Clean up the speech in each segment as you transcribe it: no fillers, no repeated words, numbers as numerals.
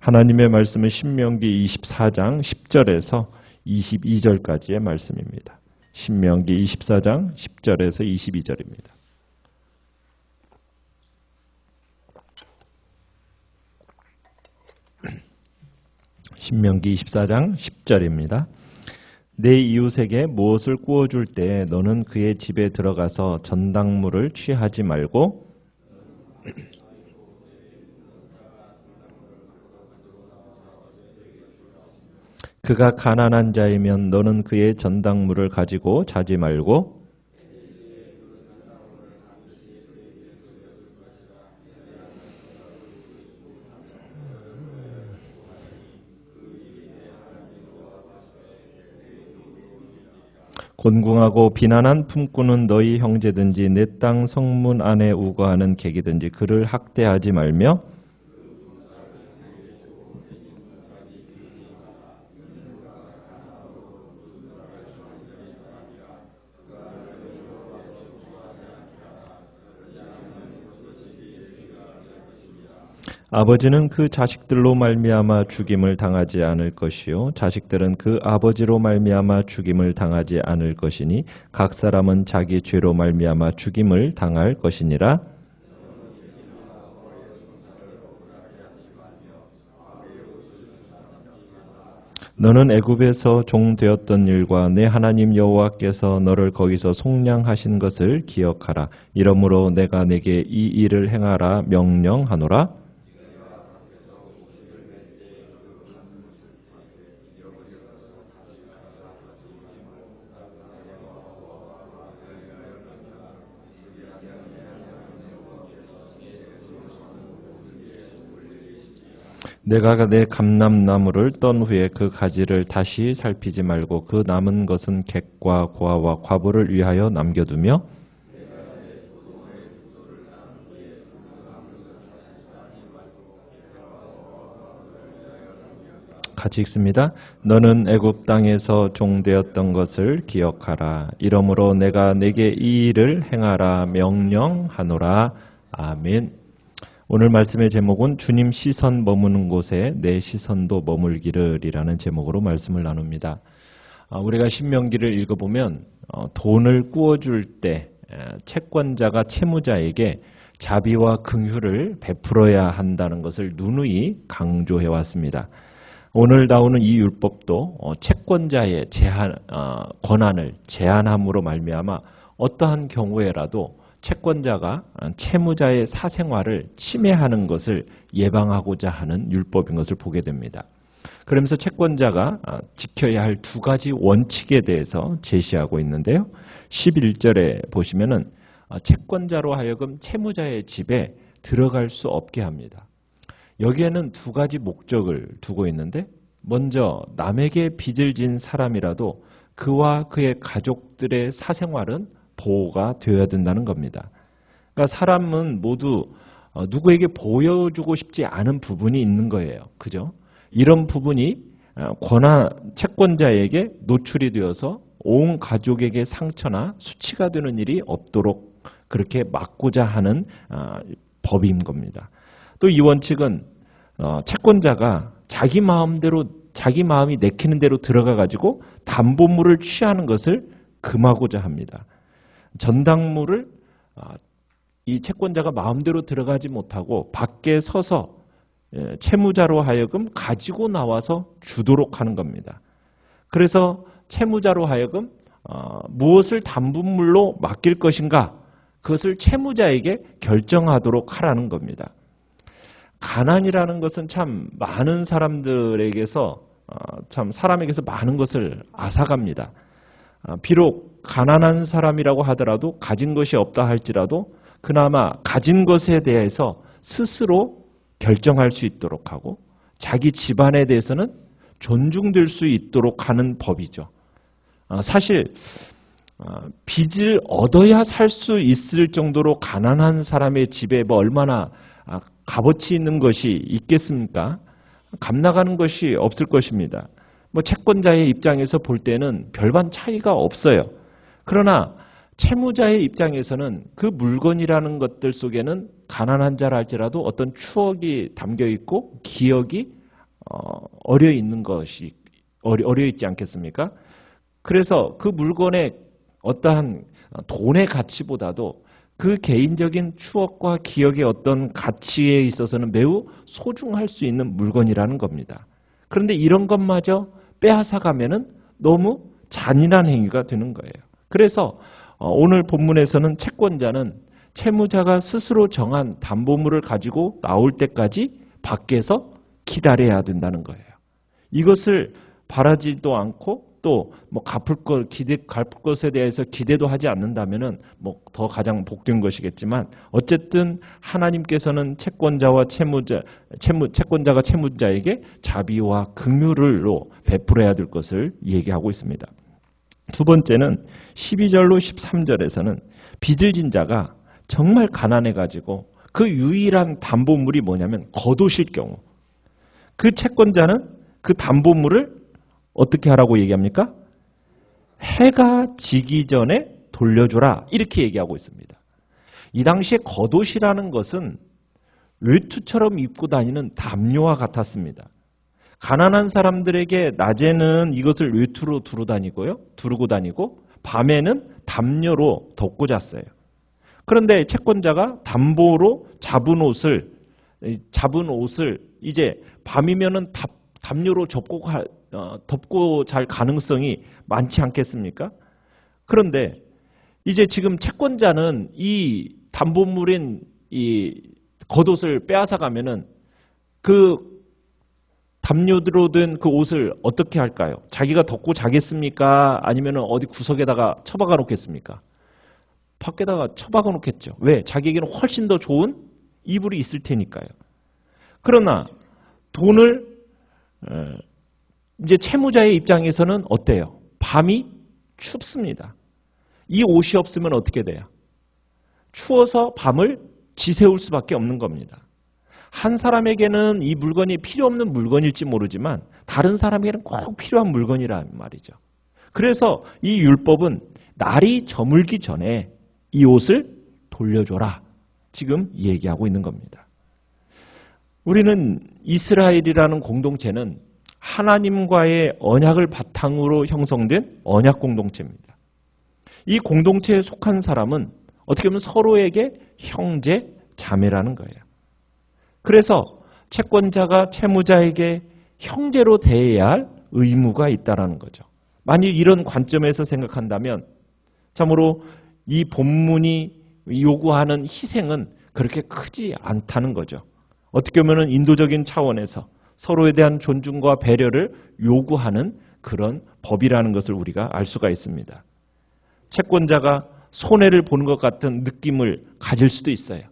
하나님의 말씀은 신명기 24장 10절에서 22절까지의 말씀입니다. 신명기 24장 10절에서 22절입니다. 신명기 24장 10절입니다. 내 이웃에게 무엇을 구워줄 때 너는 그의 집에 들어가서 전당물을 취하지 말고 그가 가난한 자이면 너는 그의 전당물을 가지고 자지 말고 곤궁하고 비난한 품꾼은 너희 형제든지 내 땅 성문 안에 우거하는 객이든지 그를 학대하지 말며 아버지는 그 자식들로 말미암아 죽임을 당하지 않을 것이요 자식들은 그 아버지로 말미암아 죽임을 당하지 않을 것이니 각 사람은 자기 죄로 말미암아 죽임을 당할 것이니라. 너는 애굽에서 종 되었던 일과 내 하나님 여호와께서 너를 거기서 속량하신 것을 기억하라. 이러므로 내가 내게 이 일을 행하라 명령하노라. 내가 내 감람나무를 떤 후에 그 가지를 다시 살피지 말고 그 남은 것은 객과 고아와 과부를 위하여 남겨두며 같이 읽습니다. 너는 애굽 땅에서 종되었던 것을 기억하라. 이러므로 내가 내게 이 일을 행하라 명령하노라. 아멘. 오늘 말씀의 제목은 주님 시선 머무는 곳에 내 시선도 머물기를 이라는 제목으로 말씀을 나눕니다. 우리가 신명기를 읽어보면 돈을 구워줄 때 채권자가 채무자에게 자비와 긍휼을 베풀어야 한다는 것을 누누이 강조해 왔습니다. 오늘 나오는 이 율법도 채권자의 권한을 제한함으로 말미암아 어떠한 경우에라도 채권자가 채무자의 사생활을 침해하는 것을 예방하고자 하는 율법인 것을 보게 됩니다. 그러면서 채권자가 지켜야 할 두 가지 원칙에 대해서 제시하고 있는데요. 11절에 보시면은 채권자로 하여금 채무자의 집에 들어갈 수 없게 합니다. 여기에는 두 가지 목적을 두고 있는데 먼저 남에게 빚을 진 사람이라도 그와 그의 가족들의 사생활은 보호가 되어야 된다는 겁니다. 그러니까 사람은 모두 누구에게 보여주고 싶지 않은 부분이 있는 거예요. 그죠? 이런 부분이 채권자에게 노출이 되어서 온 가족에게 상처나 수치가 되는 일이 없도록 그렇게 막고자 하는 법인 겁니다. 또 이 원칙은 채권자가 자기 마음이 내키는 대로 들어가 가지고 담보물을 취하는 것을 금하고자 합니다. 전당물을 이 채권자가 마음대로 들어가지 못하고 밖에 서서 채무자로 하여금 가지고 나와서 주도록 하는 겁니다. 그래서 채무자로 하여금 무엇을 담보물로 맡길 것인가 그것을 채무자에게 결정하도록 하라는 겁니다. 가난이라는 것은 참 많은 사람들에게서 사람에게서 많은 것을 앗아갑니다. 비록 가난한 사람이라고 하더라도 가진 것이 없다 할지라도 그나마 가진 것에 대해서 스스로 결정할 수 있도록 하고 자기 집안에 대해서는 존중될 수 있도록 하는 법이죠. 사실 빚을 얻어야 살 수 있을 정도로 가난한 사람의 집에 얼마나 값어치 있는 것이 있겠습니까? 값나가는 것이 없을 것입니다. 채권자의 입장에서 볼 때는 별반 차이가 없어요. 그러나 채무자의 입장에서는 그 물건이라는 것들 속에는 가난한 자라 할지라도 어떤 추억이 담겨 있고 기억이 어려 있는 것이 어려 있지 않겠습니까? 그래서 그 물건의 어떠한 돈의 가치보다도 그 개인적인 추억과 기억의 어떤 가치에 있어서는 매우 소중할 수 있는 물건이라는 겁니다. 그런데 이런 것마저 빼앗아 가면은 너무 잔인한 행위가 되는 거예요. 그래서 오늘 본문에서는 채권자는 채무자가 스스로 정한 담보물을 가지고 나올 때까지 밖에서 기다려야 된다는 거예요. 이것을 바라지도 않고 또 뭐 갚을 것에 대해서 기대도 하지 않는다면은 뭐 더 가장 복된 것이겠지만 어쨌든 하나님께서는 채권자가 채무자에게 자비와 긍휼을로 베풀어야 될 것을 얘기하고 있습니다. 두 번째는 12절로 13절에서는 빚을 진 자가 정말 가난해가지고 그 유일한 담보물이 뭐냐면 겉옷일 경우 그 채권자는 그 담보물을 어떻게 하라고 얘기합니까? 해가 지기 전에 돌려줘라 이렇게 얘기하고 있습니다. 이 당시에 겉옷이라는 것은 외투처럼 입고 다니는 담요와 같았습니다. 가난한 사람들에게 낮에는 이것을 외투로 두르고 다니고 밤에는 담요로 덮고 잤어요. 그런데 채권자가 담보로 잡은 옷을 이제 밤이면은 담요로 덮고 잘 가능성이 많지 않겠습니까? 그런데 이제 지금 채권자는 이 담보물인 이 겉옷을 빼앗아 가면은 그 담요로 된 그 옷을 어떻게 할까요? 자기가 덮고 자겠습니까? 아니면 어디 구석에다가 처박아 놓겠습니까? 밖에다가 처박아 놓겠죠. 왜? 자기에게는 훨씬 더 좋은 이불이 있을 테니까요. 그러나 돈을 이제 채무자의 입장에서는 어때요? 밤이 춥습니다. 이 옷이 없으면 어떻게 돼요? 추워서 밤을 지새울 수밖에 없는 겁니다. 한 사람에게는 이 물건이 필요 없는 물건일지 모르지만 다른 사람에게는 꼭 필요한 물건이란 말이죠. 그래서 이 율법은 날이 저물기 전에 이 옷을 돌려줘라. 지금 얘기하고 있는 겁니다. 우리는 이스라엘이라는 공동체는 하나님과의 언약을 바탕으로 형성된 언약 공동체입니다. 이 공동체에 속한 사람은 어떻게 보면 서로에게 형제, 자매라는 거예요. 그래서 채권자가 채무자에게 형제로 대해야 할 의무가 있다는 거죠. 만일 이런 관점에서 생각한다면 참으로 이 본문이 요구하는 희생은 그렇게 크지 않다는 거죠. 어떻게 보면 인도적인 차원에서 서로에 대한 존중과 배려를 요구하는 그런 법이라는 것을 우리가 알 수가 있습니다. 채권자가 손해를 보는 것 같은 느낌을 가질 수도 있어요.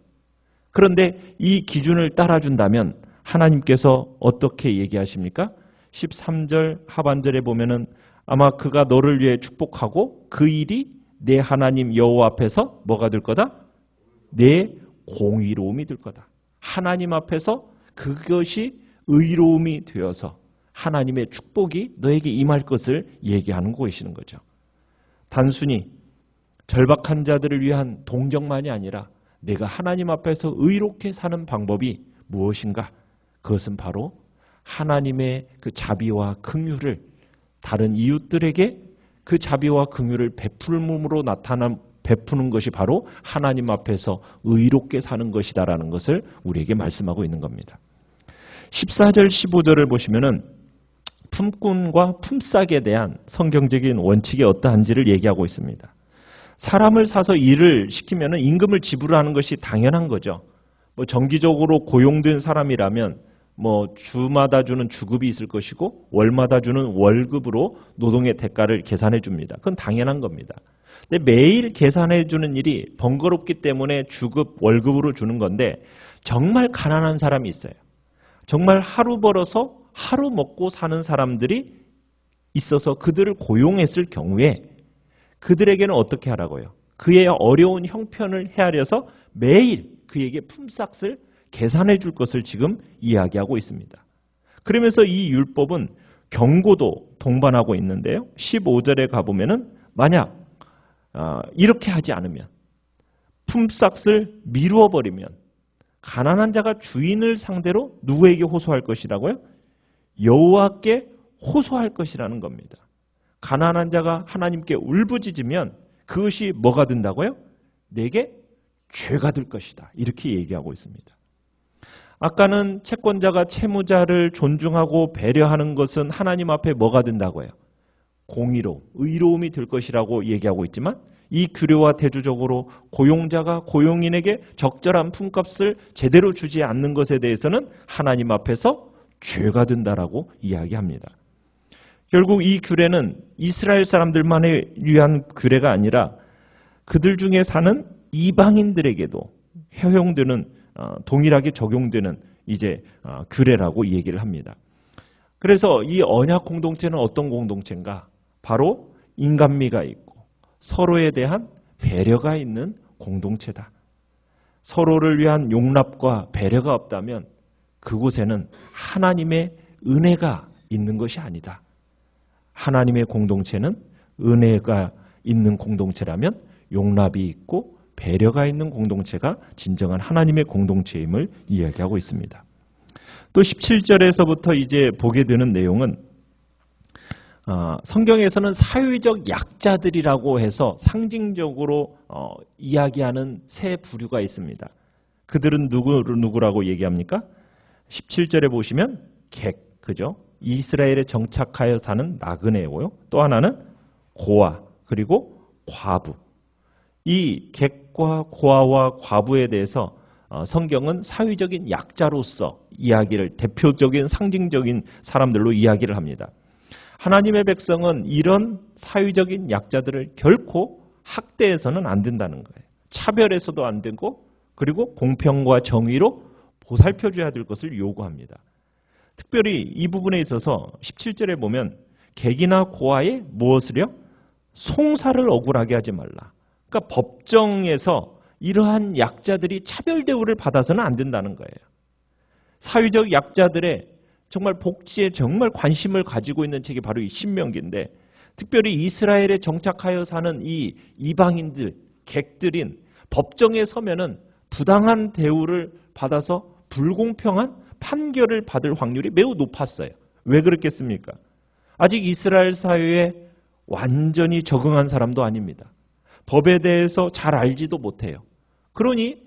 그런데 이 기준을 따라준다면 하나님께서 어떻게 얘기하십니까? 13절 하반절에 보면은 아마 그가 너를 위해 축복하고 그 일이 내 하나님 여호와 앞에서 뭐가 될 거다? 내 공의로움이 될 거다. 하나님 앞에서 그것이 의로움이 되어서 하나님의 축복이 너에게 임할 것을 얘기하는 것이는 거죠. 단순히 절박한 자들을 위한 동정만이 아니라 내가 하나님 앞에서 의롭게 사는 방법이 무엇인가? 그것은 바로 하나님의 그 자비와 긍휼을 다른 이웃들에게 그 자비와 긍휼을 베풀음으로 베푸는 것이 바로 하나님 앞에서 의롭게 사는 것이다라는 것을 우리에게 말씀하고 있는 겁니다. 14절 15절을 보시면은 품꾼과 품삯에 대한 성경적인 원칙이 어떠한지를 얘기하고 있습니다. 사람을 사서 일을 시키면은 임금을 지불하는 것이 당연한 거죠. 뭐 정기적으로 고용된 사람이라면 뭐 주마다 주는 주급이 있을 것이고 월마다 주는 월급으로 노동의 대가를 계산해 줍니다. 그건 당연한 겁니다. 근데 매일 계산해 주는 일이 번거롭기 때문에 주급, 월급으로 주는 건데 정말 가난한 사람이 있어요. 정말 하루 벌어서 하루 먹고 사는 사람들이 있어서 그들을 고용했을 경우에 그들에게는 어떻게 하라고요? 그의 어려운 형편을 헤아려서 매일 그에게 품삯을 계산해 줄 것을 지금 이야기하고 있습니다. 그러면서 이 율법은 경고도 동반하고 있는데요. 15절에 가보면은 만약 이렇게 하지 않으면 품삯을 미루어 버리면 가난한 자가 주인을 상대로 누구에게 호소할 것이라고요? 여호와께 호소할 것이라는 겁니다. 가난한 자가 하나님께 울부짖으면 그것이 뭐가 된다고요? 내게 죄가 될 것이다. 이렇게 얘기하고 있습니다. 아까는 채권자가 채무자를 존중하고 배려하는 것은 하나님 앞에 뭐가 된다고요? 공의로, 의로움이 될 것이라고 얘기하고 있지만 이 규례와 대조적으로 고용자가 고용인에게 적절한 품값을 제대로 주지 않는 것에 대해서는 하나님 앞에서 죄가 된다라고 이야기합니다. 결국 이 규례는 이스라엘 사람들만을 위한 규례가 아니라 그들 중에 사는 이방인들에게도 허용되는 동일하게 적용되는 이제 규례라고 얘기를 합니다. 그래서 이 언약 공동체는 어떤 공동체인가? 바로 인간미가 있고 서로에 대한 배려가 있는 공동체다. 서로를 위한 용납과 배려가 없다면 그곳에는 하나님의 은혜가 있는 것이 아니다. 하나님의 공동체는 은혜가 있는 공동체라면 용납이 있고 배려가 있는 공동체가 진정한 하나님의 공동체임을 이야기하고 있습니다. 또 17절에서부터 이제 보게 되는 내용은 성경에서는 사회적 약자들이라고 해서 상징적으로 이야기하는 세 부류가 있습니다. 그들은 누구라고 얘기합니까? 17절에 보시면 객, 그죠? 이스라엘에 정착하여 사는 나그네고요. 또 하나는 고아, 그리고 과부. 이 객과 고아와 과부에 대해서 성경은 사회적인 약자로서 이야기를 대표적인 상징적인 사람들로 이야기를 합니다. 하나님의 백성은 이런 사회적인 약자들을 결코 학대해서는 안 된다는 거예요. 차별해서도 안 되고 그리고 공평과 정의로 보살펴줘야 될 것을 요구합니다. 특별히 이 부분에 있어서 17절에 보면 객이나 고아에 무엇을요? 송사를 억울하게 하지 말라. 그러니까 법정에서 이러한 약자들이 차별 대우를 받아서는 안 된다는 거예요. 사회적 약자들의 정말 복지에 정말 관심을 가지고 있는 책이 바로 이 신명기인데 특별히 이스라엘에 정착하여 사는 이 이방인들, 객들인 법정에 서면은 부당한 대우를 받아서 불공평한 판결을 받을 확률이 매우 높았어요. 왜 그렇겠습니까? 아직 이스라엘 사회에 완전히 적응한 사람도 아닙니다. 법에 대해서 잘 알지도 못해요. 그러니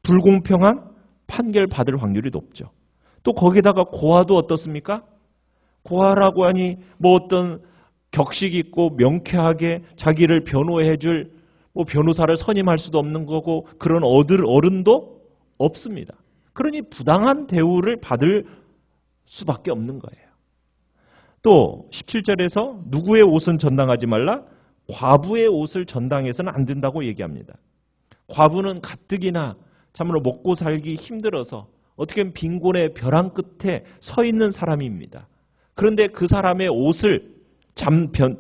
불공평한 판결 받을 확률이 높죠. 또 거기다가 고아도 어떻습니까? 고아라고 하니 뭐 어떤 격식 있고 명쾌하게 자기를 변호해 줄 뭐 변호사를 선임할 수도 없는 거고 그런 어른도 없습니다. 그러니 부당한 대우를 받을 수밖에 없는 거예요. 또 17절에서 누구의 옷은 전당하지 말라? 과부의 옷을 전당해서는 안 된다고 얘기합니다. 과부는 가뜩이나 참으로 먹고 살기 힘들어서 어떻게 보면 빈곤의 벼랑 끝에 서 있는 사람입니다. 그런데 그 사람의 옷을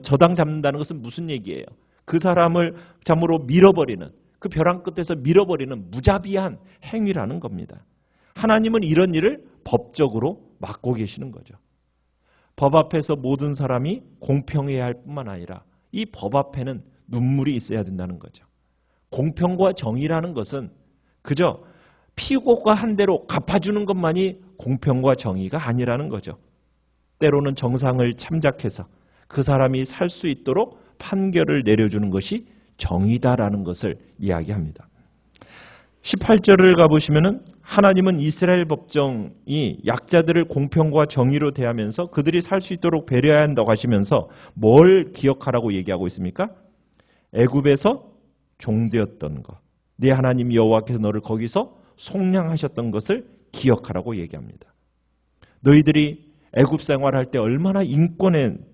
저당 잡는다는 것은 무슨 얘기예요? 그 사람을 참으로 밀어버리는, 그 벼랑 끝에서 밀어버리는 무자비한 행위라는 겁니다. 하나님은 이런 일을 법적으로 막고 계시는 거죠. 법 앞에서 모든 사람이 공평해야 할 뿐만 아니라 이 법 앞에는 눈물이 있어야 된다는 거죠. 공평과 정의라는 것은 그저 피고가 한 대로 갚아주는 것만이 공평과 정의가 아니라는 거죠. 때로는 정상을 참작해서 그 사람이 살 수 있도록 판결을 내려주는 것이 정의다라는 것을 이야기합니다. 18절을 가보시면은 하나님은 이스라엘 법정이 약자들을 공평과 정의로 대하면서 그들이 살 수 있도록 배려해야 한다고 하시면서 뭘 기억하라고 얘기하고 있습니까? 애굽에서 종되었던 것, 네 하나님 여호와께서 너를 거기서 속량하셨던 것을 기억하라고 얘기합니다. 너희들이 애굽 생활할 때 얼마나 인권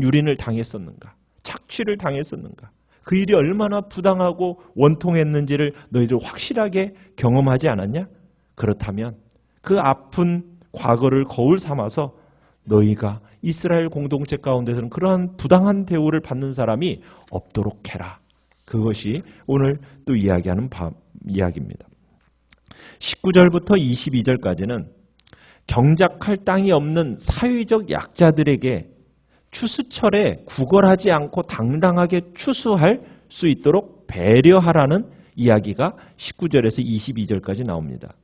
유린을 당했었는가, 착취를 당했었는가, 그 일이 얼마나 부당하고 원통했는지를 너희들 확실하게 경험하지 않았냐? 그렇다면 그 아픈 과거를 거울 삼아서 너희가 이스라엘 공동체 가운데서는 그러한 부당한 대우를 받는 사람이 없도록 해라. 그것이 오늘 또 이야기하는 이야기입니다. 19절부터 22절까지는 경작할 땅이 없는 사회적 약자들에게 추수철에 구걸하지 않고 당당하게 추수할 수 있도록 배려하라는 이야기가 19절에서 22절까지 나옵니다.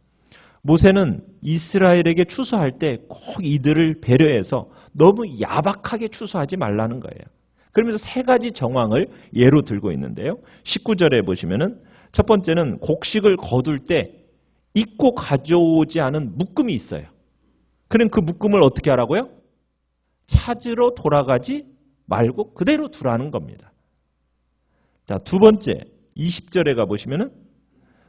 모세는 이스라엘에게 추수할 때 꼭 이들을 배려해서 너무 야박하게 추수하지 말라는 거예요. 그러면서 세 가지 정황을 예로 들고 있는데요. 19절에 보시면은 첫 번째는 곡식을 거둘 때 잊고 가져오지 않은 묶음이 있어요. 그럼 그 묶음을 어떻게 하라고요? 찾으러 돌아가지 말고 그대로 두라는 겁니다. 자, 두 번째 20절에 가보시면은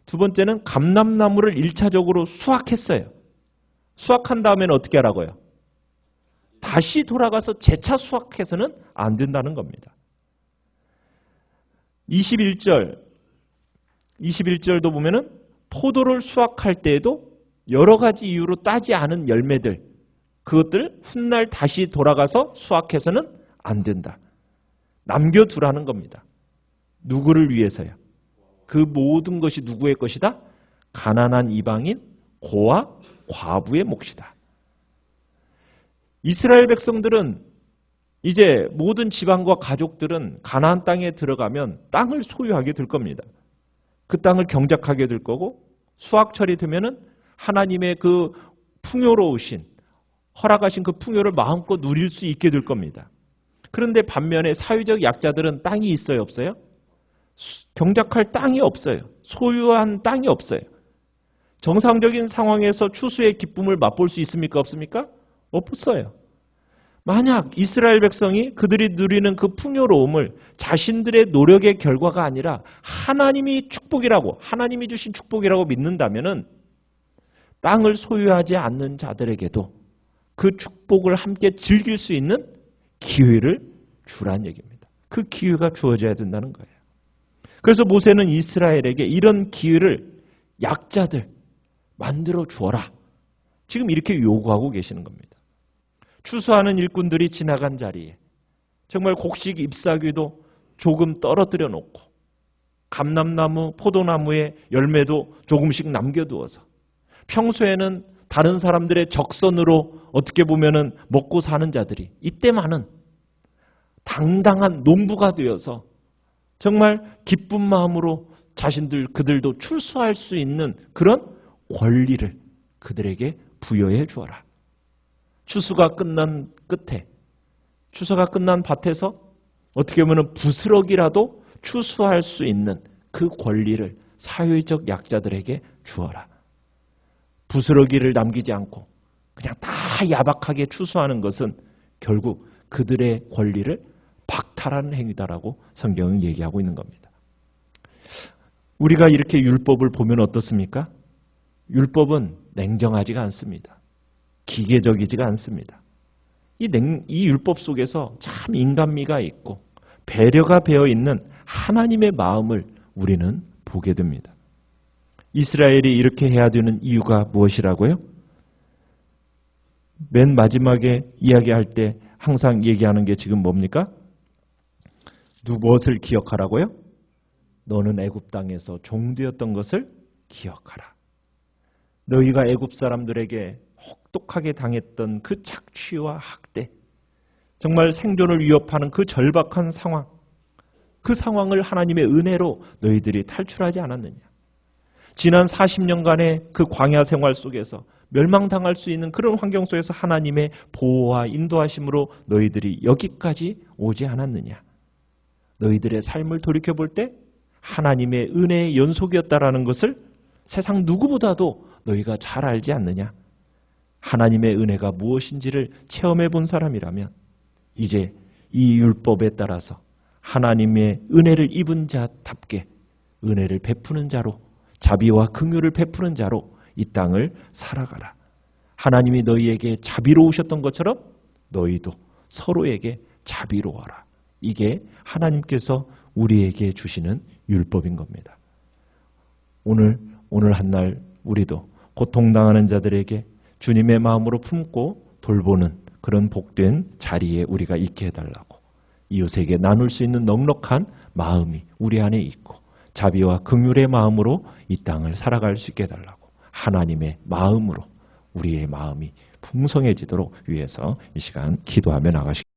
두 번째는 감람나무를 1차적으로 수확했어요. 수확한 다음에는 어떻게 하라고요? 다시 돌아가서 재차 수확해서는 안 된다는 겁니다. 21절도 보면은 포도를 수확할 때에도 여러 가지 이유로 따지 않은 열매들, 그것들 훗날 다시 돌아가서 수확해서는 안 된다. 남겨두라는 겁니다. 누구를 위해서요? 그 모든 것이 누구의 것이다? 가난한 이방인, 고아, 과부의 몫이다. 이스라엘 백성들은 이제 모든 지방과 가족들은 가나안 땅에 들어가면 땅을 소유하게 될 겁니다. 그 땅을 경작하게 될 거고 수확철이 되면은 하나님의 그 풍요로우신 허락하신 그 풍요를 마음껏 누릴 수 있게 될 겁니다. 그런데 반면에 사회적 약자들은 땅이 있어요, 없어요? 경작할 땅이 없어요. 소유한 땅이 없어요. 정상적인 상황에서 추수의 기쁨을 맛볼 수 있습니까, 없습니까? 없어요. 만약 이스라엘 백성이 그들이 누리는 그 풍요로움을 자신들의 노력의 결과가 아니라 하나님이 축복이라고, 하나님이 주신 축복이라고 믿는다면은 땅을 소유하지 않는 자들에게도 그 축복을 함께 즐길 수 있는 기회를 주란 얘기입니다. 그 기회가 주어져야 된다는 거예요. 그래서 모세는 이스라엘에게 이런 기회를 약자들 만들어 주어라. 지금 이렇게 요구하고 계시는 겁니다. 추수하는 일꾼들이 지나간 자리에 정말 곡식 잎사귀도 조금 떨어뜨려 놓고 감람나무, 포도나무의 열매도 조금씩 남겨두어서 평소에는 다른 사람들의 적선으로 어떻게 보면은 먹고 사는 자들이 이때만은 당당한 농부가 되어서 정말 기쁜 마음으로 그들도 출수할 수 있는 그런 권리를 그들에게 부여해 주어라. 추수가 끝난 끝에, 추수가 끝난 밭에서 어떻게 보면 부스러기라도 추수할 수 있는 그 권리를 사회적 약자들에게 주어라. 부스러기를 남기지 않고 그냥 다 야박하게 추수하는 것은 결국 그들의 권리를 박탈하는 행위다라고 성경은 얘기하고 있는 겁니다. 우리가 이렇게 율법을 보면 어떻습니까? 율법은 냉정하지가 않습니다. 기계적이지가 않습니다. 이 율법 속에서 참 인간미가 있고 배려가 배어 있는 하나님의 마음을 우리는 보게 됩니다. 이스라엘이 이렇게 해야 되는 이유가 무엇이라고요? 맨 마지막에 이야기할 때 항상 얘기하는 게 지금 뭡니까? 무엇을 기억하라고요? 너는 애굽 땅에서 종되었던 것을 기억하라. 너희가 애굽 사람들에게 혹독하게 당했던 그 착취와 학대, 정말 생존을 위협하는 그 절박한 상황, 그 상황을 하나님의 은혜로 너희들이 탈출하지 않았느냐. 지난 40년간의 그 광야 생활 속에서 멸망당할 수 있는 그런 환경 속에서 하나님의 보호와 인도하심으로 너희들이 여기까지 오지 않았느냐. 너희들의 삶을 돌이켜볼 때 하나님의 은혜의 연속이었다라는 것을 세상 누구보다도 너희가 잘 알지 않느냐. 하나님의 은혜가 무엇인지를 체험해 본 사람이라면 이제 이 율법에 따라서 하나님의 은혜를 입은 자답게 은혜를 베푸는 자로, 자비와 긍휼을 베푸는 자로 이 땅을 살아가라. 하나님이 너희에게 자비로우셨던 것처럼 너희도 서로에게 자비로워라. 이게 하나님께서 우리에게 주시는 율법인 겁니다. 오늘 한날 우리도 고통당하는 자들에게 주님의 마음으로 품고 돌보는 그런 복된 자리에 우리가 있게 해달라고, 이웃에게 나눌 수 있는 넉넉한 마음이 우리 안에 있고 자비와 긍휼의 마음으로 이 땅을 살아갈 수 있게 해달라고, 하나님의 마음으로 우리의 마음이 풍성해지도록 위해서 이 시간 기도하며 나가시겠습니다.